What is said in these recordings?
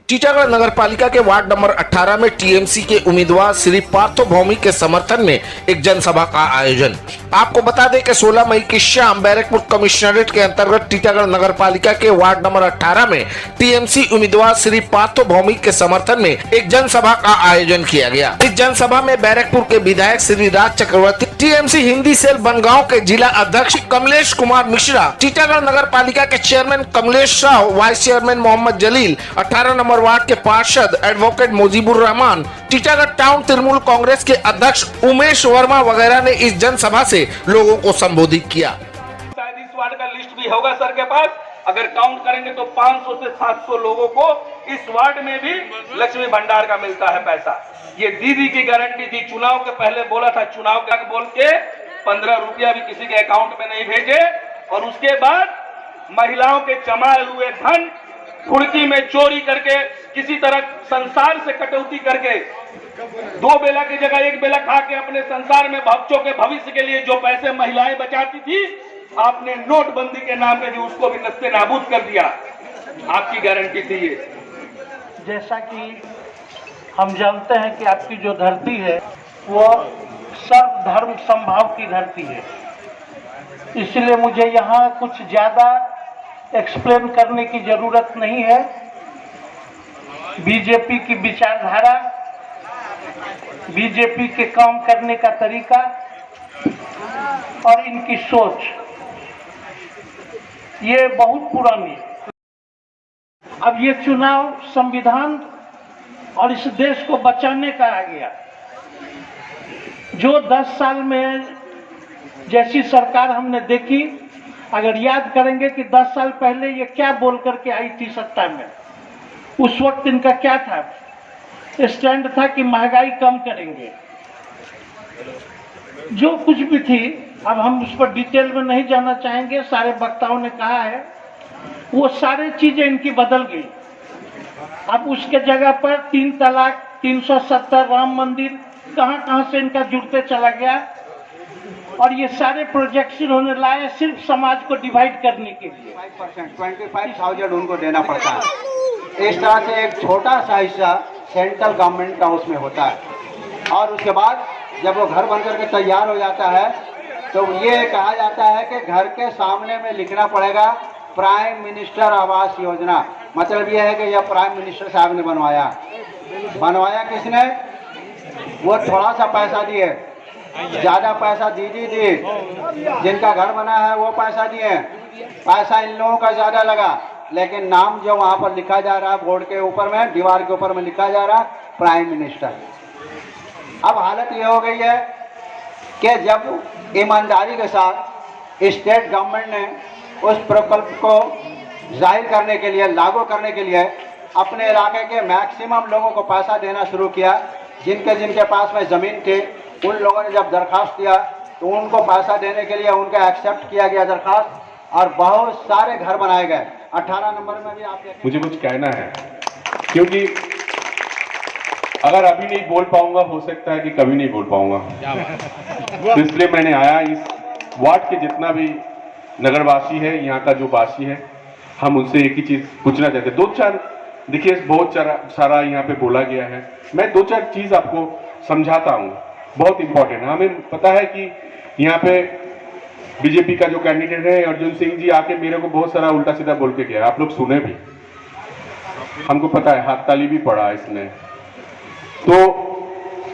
टीटागढ़ नगर पालिका के वार्ड नंबर 18 में टीएमसी के उम्मीदवार श्री पार्थो भौमी के समर्थन में एक जनसभा का आयोजन। आपको बता दें कि 16 मई की शाम बैरकपुर कमिश्नरेट के अंतर्गत टीटागढ़ नगर पालिका के वार्ड नंबर 18 में टीएमसी उम्मीदवार श्री पार्थो भौमी के समर्थन में एक जनसभा का आयोजन किया गया। इस जनसभा में बैरकपुर के विधायक श्री राज चक्रवर्ती, टीएमसी हिंदी सेल बनगांव के जिला अध्यक्ष कमलेश कुमार मिश्रा, टीटागढ़ नगर पालिका के chairman Kamlesh Rao, vice chairman Mohammed Jalil, 18 number ward के पार्षद एडवोकेट मुजीबुर रहमान, टीटागढ़ टाउन तृणमूल कांग्रेस के अध्यक्ष उमेश वर्मा वगैरह ने इस जनसभा से लोगों को संबोधित किया। शायद इस वार्ड का लिस्ट भी होगा सर के पास, अगर काउंट करेंगे तो 500 से 700 लोगों को इस वार्ड में भी लक्ष्मी भंडार का मिलता है पैसा। ये दीदी की गारंटी थी, चुनाव के पहले बोला था, चुनाव का बोल के 15 रुपया भी किसी के अकाउंट में नहीं भेजे, और उसके बाद महिलाओं के जमाए हुए धन कुर्की में चोरी करके, किसी तरह संसार से कटौती करके, 2 बेला की जगह 1 बेला खा के अपने संसार में बच्चों के भविष्य के लिए जो पैसे महिलाएं बचाती थी, आपने नोटबंदी के नाम पे भी उसको भी नस्ते नाबूद कर दिया। आपकी गारंटी थी ये। जैसा कि हम जानते हैं कि आपकी जो धरती है वो सर्व धर्म समभाव की धरती है, इसलिए मुझे यहाँ कुछ ज्यादा एक्सप्लेन करने की जरूरत नहीं है। बीजेपी की विचारधारा, बीजेपी के काम करने का तरीका और इनकी सोच ये बहुत पुरानी है। अब ये चुनाव संविधान और इस देश को बचाने का आ गया। जो 10 साल में जैसी सरकार हमने देखी, अगर याद करेंगे कि 10 साल पहले ये क्या बोल करके आई थी सत्ता में, उस वक्त इनका क्या था? स्टैंड था कि महंगाई कम करेंगे। जो कुछ भी थी, अब हम उस पर डिटेल में नहीं जाना चाहेंगे, सारे वक्ताओं ने कहा है, वो सारी चीजें इनकी बदल गई। अब उसके जगह पर 3 तलाक, 370, राम मंदिर, कहां से इनका जुड़ते चला गया, और ये सारे प्रोजेक्ट्स इन्होंने लाए सिर्फ समाज को डिवाइड करने के लिए। 25,000 उनको देना पड़ता है। इस तरह से एक छोटा सा हिस्सा सेंट्रल गवर्नमेंट का उसमें होता है, और उसके बाद जब वो घर बनकर के तैयार हो जाता है तो ये कहा जाता है कि घर के सामने में लिखना पड़ेगा प्राइम मिनिस्टर आवास योजना। मतलब ये है कि यह प्राइम मिनिस्टर साहब ने बनवाया किसने? वो थोड़ा सा पैसा दिए, ज्यादा पैसा दीदी दी, जिनका घर बना है वो पैसा दिए, पैसा इन लोगों का ज्यादा लगा, लेकिन नाम जो वहां पर लिखा जा रहा है बोर्ड के ऊपर में, दीवार के ऊपर में लिखा जा रहा है प्राइम मिनिस्टर। अब हालत ये हो गई है कि जब ईमानदारी के साथ स्टेट गवर्नमेंट ने उस प्रकल्प को जाहिर करने के लिए, लागू करने के लिए अपने इलाके के मैक्सिमम लोगों को पैसा देना शुरू किया, जिनके पास में ज़मीन थी उन लोगों ने जब दरखास्त दिया तो उनको पैसा देने के लिए उनका एक्सेप्ट किया गया दरखास्त, और बहुत सारे घर बनाए गए। 18 नंबर में भी आप मुझे कुछ कहना है, क्योंकि अगर अभी नहीं बोल पाऊंगा हो सकता है कि कभी नहीं बोल पाऊंगा, तो इसलिए मैंने आया। इस वार्ड के जितना भी नगरवासी है, यहाँ का जो वासी है, हम उनसे एक ही चीज पूछना चाहते हैं। 2-4 देखिए बहुत सारा यहाँ पे बोला गया है, मैं 2-4 चीज आपको समझाता हूँ, बहुत इंपॉर्टेंट है। हमें पता है कि यहाँ पे बीजेपी का जो कैंडिडेट है अर्जुन सिंह जी आके मेरे को बहुत सारा उल्टा सीधा बोल के गया, आप लोग सुने भी, हमको पता है, हाथ ताली भी पड़ा इसने। तो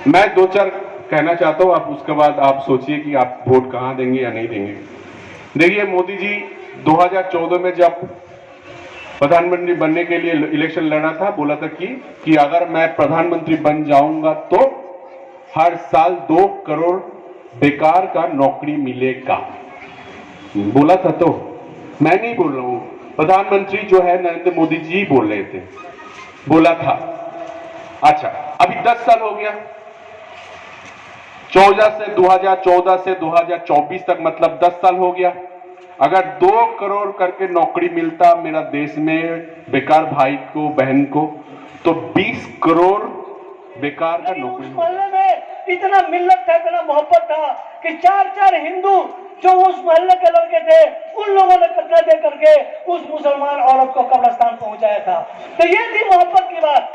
मैं 2-4 कहना चाहता हूँ, आप उसके बाद आप सोचिए कि आप वोट कहाँ देंगे या नहीं देंगे। देखिए मोदी जी 2014 में जब प्रधानमंत्री बनने के लिए इलेक्शन लड़ा था, बोला था कि अगर मैं प्रधानमंत्री बन जाऊंगा तो हर साल 2 करोड़ बेकार का नौकरी मिलेगा, बोला था। तो मैं नहीं बोल रहा हूं, प्रधानमंत्री जो है नरेंद्र मोदी जी बोल रहे थे, बोला था। अच्छा, अभी 10 साल हो गया, 2014 से 2024 तक, मतलब 10 साल हो गया। अगर 2 करोड़ करके नौकरी मिलता मेरा देश में बेकार भाई को, बहन को, तो 20 करोड़ बेकार का नौकरी। इतना मिल्लत था, इतना मोहब्बत था कि 4-4 हिंदू जो उस मोहल्ले के लड़के थे उन लोगों ने कचरा दे करके उस मुसलमान औरत को कब्रिस्तान पहुंचाया था। तो ये थी मोहब्बत की बात।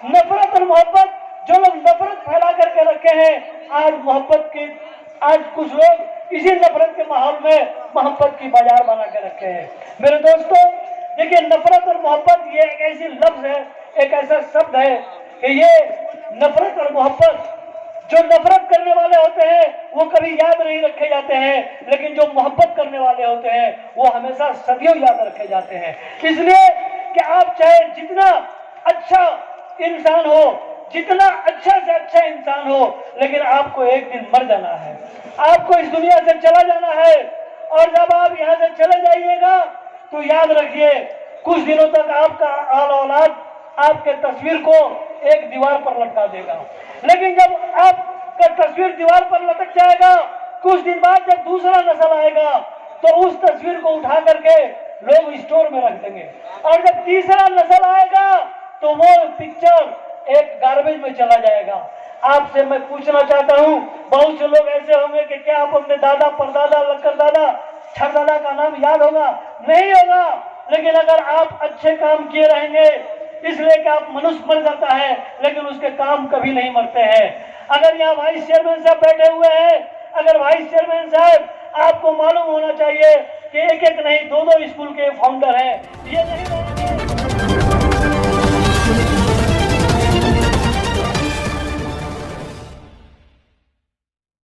नफरत और मोहब्बत, जो लोग नफरत फैला करके रखे हैं, आज कुछ लोग इसी नफरत के माहौल में मोहब्बत की बाजार बना के रखे हैं। मेरे दोस्तों, देखिए, नफरत और मोहब्बत ये एक ऐसी लफ्ज है, एक ऐसा शब्द है कि ये नफरत और मोहब्बत, जो नफरत करने वाले होते हैं वो कभी याद नहीं रखे जाते हैं, लेकिन जो मोहब्बत करने वाले होते हैं वो हमेशा सदियों याद रखे जाते हैं। इसलिए कि आप चाहे जितना अच्छा इंसान हो, जितना अच्छा से अच्छा इंसान हो, लेकिन आपको एक दिन मर जाना है, आपको इस दुनिया से चला जाना है। और जब आप यहाँ से चले जाइएगा तो याद रखिए, कुछ दिनों तक आपका आल औलाद आपके तस्वीर को एक दीवार पर लटका देगा, लेकिन जब आपका तस्वीर दीवार पर लटक जाएगा, कुछ दिन बाद जब दूसरा नस्ल आएगा तो उस तस्वीर को उठा करके लोग स्टोर में रख देंगे, और जब तीसरा नस्ल आएगा तो वो पिक्चर एक गार्बेज में चला जाएगा। आपसे मैं पूछना चाहता हूँ, बहुत से लोग ऐसे होंगे कि क्या आप अपने दादा, परदादा, लक्करदादा, छरदादा का नाम याद होगा? नहीं होगा। लेकिन अगर आप अच्छे काम किए रहेंगे, इसलिए कि आप मनुष्य मर जाता है लेकिन उसके काम कभी नहीं मरते हैं। अगर यहाँ वाइस चेयरमैन साहब बैठे हुए हैं, अगर वाइस चेयरमैन साहब, आपको मालूम होना चाहिए कि एक एक नहीं 2-2 स्कूल के फाउंडर हैं, ये नहीं